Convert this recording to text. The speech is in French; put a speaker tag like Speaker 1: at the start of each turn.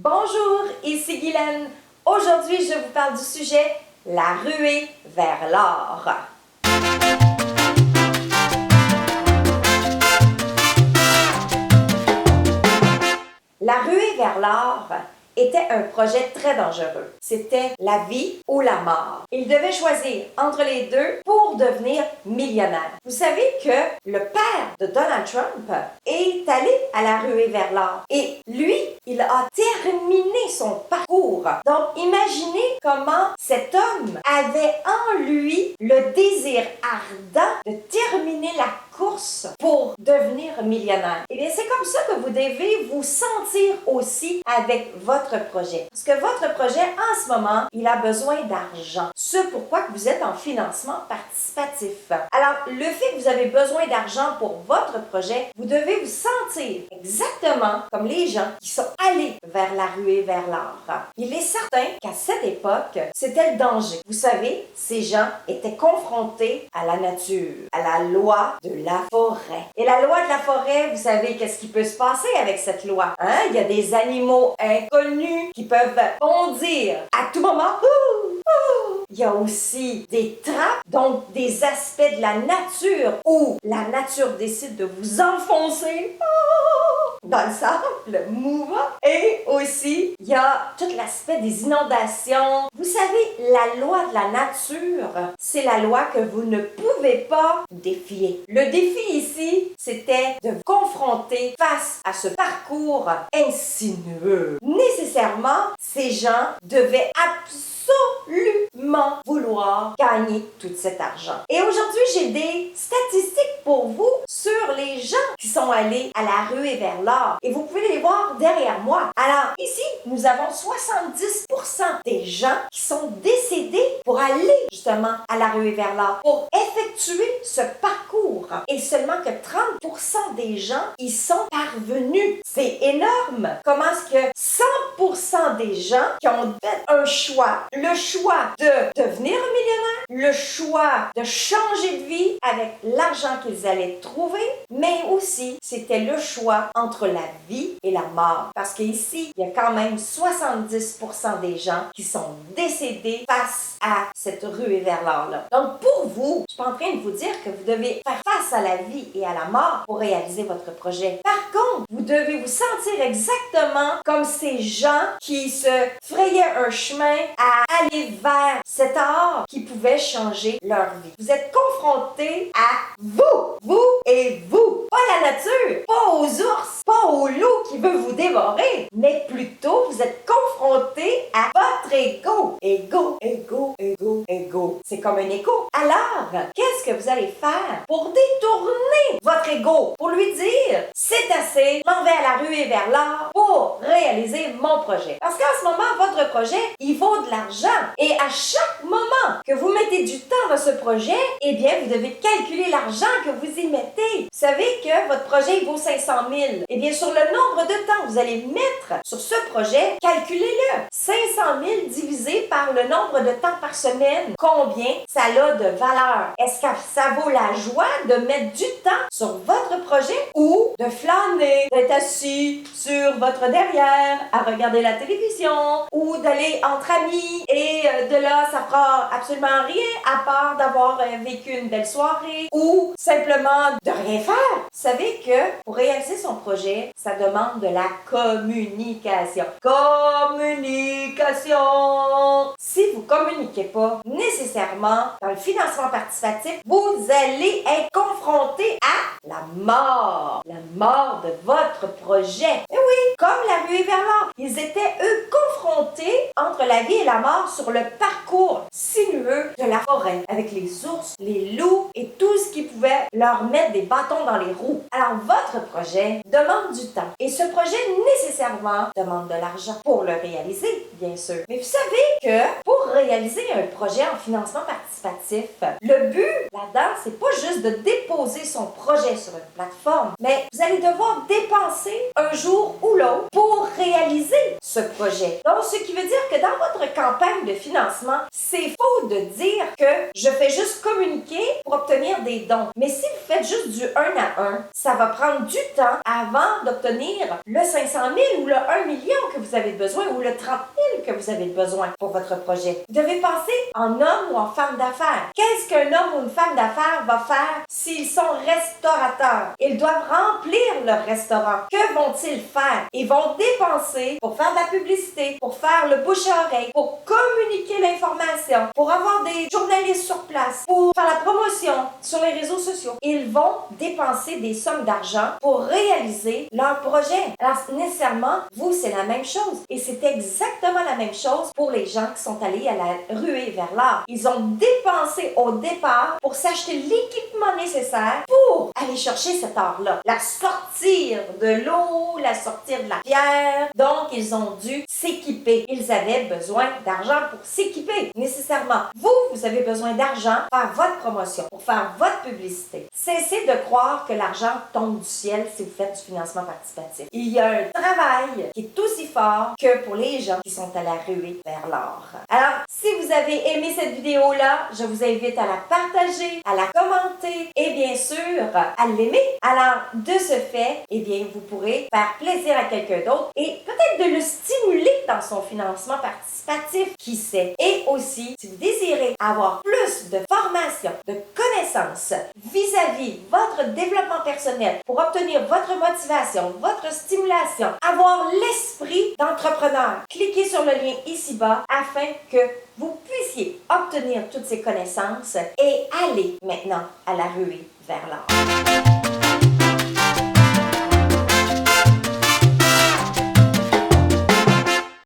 Speaker 1: Bonjour, ici Guylaine. Aujourd'hui, je vous parle du sujet « La ruée vers l'or ». La ruée vers l'or était un projet très dangereux. C'était la vie ou la mort. Il devait choisir entre les deux pour devenir millionnaire. Vous savez que le père de Donald Trump est allé à la ruée vers l'or et lui, il a terminé son parcours. Donc, imaginez comment cet homme avait en lui le désir ardent de terminer la course pour devenir millionnaire. Eh bien, c'est comme ça que vous devez vous sentir aussi avec votre projet. Parce que votre projet, en ce moment, il a besoin d'argent. Ce pourquoi que vous êtes en financement participatif. Alors, le fait que vous avez besoin d'argent pour votre projet, vous devez vous sentir exactement comme les gens qui sont allés vers la ruée vers l'or. Il est certain qu'à cette époque, c'était le danger. Vous savez, ces gens étaient confrontés à la nature, à la loi de la forêt. Et la loi de la forêt, vous savez qu'est-ce qui peut se passer avec cette loi? Il y a des animaux inconnus qui peuvent bondir à tout moment. Il y a aussi des trappes, donc des aspects de la nature où la nature décide de vous enfoncer dans le sable mouvant. Et aussi, il y a tout l'aspect des inondations. Vous savez, la loi de la nature, c'est la loi que vous ne pouvez pas défier. Le défi ici, c'était de vous confronter face à ce parcours insinueux. Nécessairement, ces gens devaient absolument vouloir gagner tout cet argent. Et aujourd'hui, j'ai des statistiques pour vous sur les gens qui sont allés à la ruée vers l'or. Et vous pouvez les voir derrière moi. Alors, ici, nous avons 70% des gens qui sont décédés pour aller justement à la ruée vers l'or, pour effectuer ce parcours. Et seulement que 30% des gens y sont parvenus. C'est énorme. Comment est-ce que 100% des gens qui ont fait un choix, le choix de devenir millionnaire, le choix de changer de vie avec l'argent qu'ils allaient trouver, mais aussi c'était le choix entre la vie et la mort. Parce qu'ici, il y a quand même 70% des gens qui sont décédés face à cette ruée vers l'or-là. Donc pour vous, je suis pas en train de vous dire que vous devez faire face à la vie et à la mort pour réaliser votre projet. Par contre, vous devez vous sentir exactement comme ces gens qui se frayaient un chemin à aller vers cet or qui pouvait changer leur vie. Vous êtes confrontés à vous et vous. Pas la nature, pas aux ours, pas au loup qui veut vous dévorer, mais plutôt vous êtes confrontés à votre ego. Ego. C'est comme un écho. Alors, qu'est-ce que vous allez faire pour détourner votre ego? Pour lui dire, c'est assez, je m'en vais à la ruée vers l'or pour réaliser mon projet. Parce qu'en ce moment, votre projet, il vaut de l'argent. Et à chaque moment que vous mettez du temps dans ce projet, eh bien, vous devez calculer l'argent que vous y mettez. Vous savez que votre projet, il vaut 500 000. Eh bien, sur le nombre de temps que vous allez mettre sur ce projet, calculez-le. 500 000 divisé par le nombre de temps par semaine, combien ça a de valeur? Est-ce que ça vaut la joie de mettre du temps sur votre projet ou de flâner, d'être assis sur votre derrière à regarder la télévision ou d'aller entre amis et de là, ça fera absolument rien à part d'avoir vécu une belle soirée ou simplement de rien faire? Vous savez que pour réaliser son projet, ça demande de la communication. Si vous communiquez pas nécessairement dans le financement participatif, vous allez être confronté à la mort de votre projet. Et oui, comme la ruée vers l'or, ils étaient eux confrontés entre la vie et la mort sur le parcours sinueux de la forêt, avec les ours, les loups et tout ce qui pouvait leur mettre des bâtons dans les roues. Alors votre projet demande du temps et ce projet nécessairement demande de l'argent pour le réaliser, bien sûr. Mais vous savez que pour réaliser un projet en financement participatif, le but là-dedans, c'est pas juste de déposer son projet sur une plateforme, mais vous allez devoir dépenser un jour ou l'autre pour réaliser ce projet. Donc, ce qui veut dire que dans votre campagne de financement, c'est faux de dire que je fais juste communiquer pour obtenir des dons. Mais si vous faites juste du 1 à 1, ça va prendre du temps avant d'obtenir le 500 000 ou le 1 million que vous avez besoin ou le 30 000 que vous avez besoin pour votre projet. Vous devez penser en homme ou en femme d'affaires. Qu'est-ce qu'un homme ou une femme d'affaires va faire s'ils sont restaurateurs? Ils doivent remplir leur restaurant. Que vont-ils faire? Ils vont dépenser pour faire de la publicité, pour faire le bouche à oreille, pour communiquer l'information, pour avoir des journalistes sur place, pour faire la promotion sur les réseaux sociaux. Ils vont dépenser des sommes d'argent pour réaliser leur projet. Alors, nécessairement, vous, c'est la même chose. Et c'est exactement la même chose pour les gens qui sont allés à la ruée vers l'art. Ils ont dépensé au départ pour s'acheter l'équipement nécessaire pour aller chercher cet art-là. La sortir de l'eau, la sortir de la pierre. Donc, ils ont dû s'équiper. Ils avaient besoin d'argent pour s'équiper. Nécessairement, vous avez besoin d'argent pour faire votre promotion, pour faire votre publicité. Cessez de croire que l'argent tombe du ciel si vous faites du financement participatif. Il y a un travail qui est aussi fort que pour les gens qui sont à la ruée vers l'or. Alors, si vous avez aimé cette vidéo-là, je vous invite à la partager, à la commenter et bien sûr, à l'aimer. Alors, de ce fait, eh bien, vous pourrez faire plaisir à quelqu'un d'autre et peut-être de le stimuler dans son financement participatif, qui sait. Et aussi, si vous désirez avoir plus de formation, de connaissances vis-à-vis votre développement personnel pour obtenir votre motivation, votre stimulation, avoir l'esprit d'entrepreneur, cliquez sur le lien ici-bas afin que vous puissiez obtenir toutes ces connaissances et aller maintenant à la ruée vers l'or.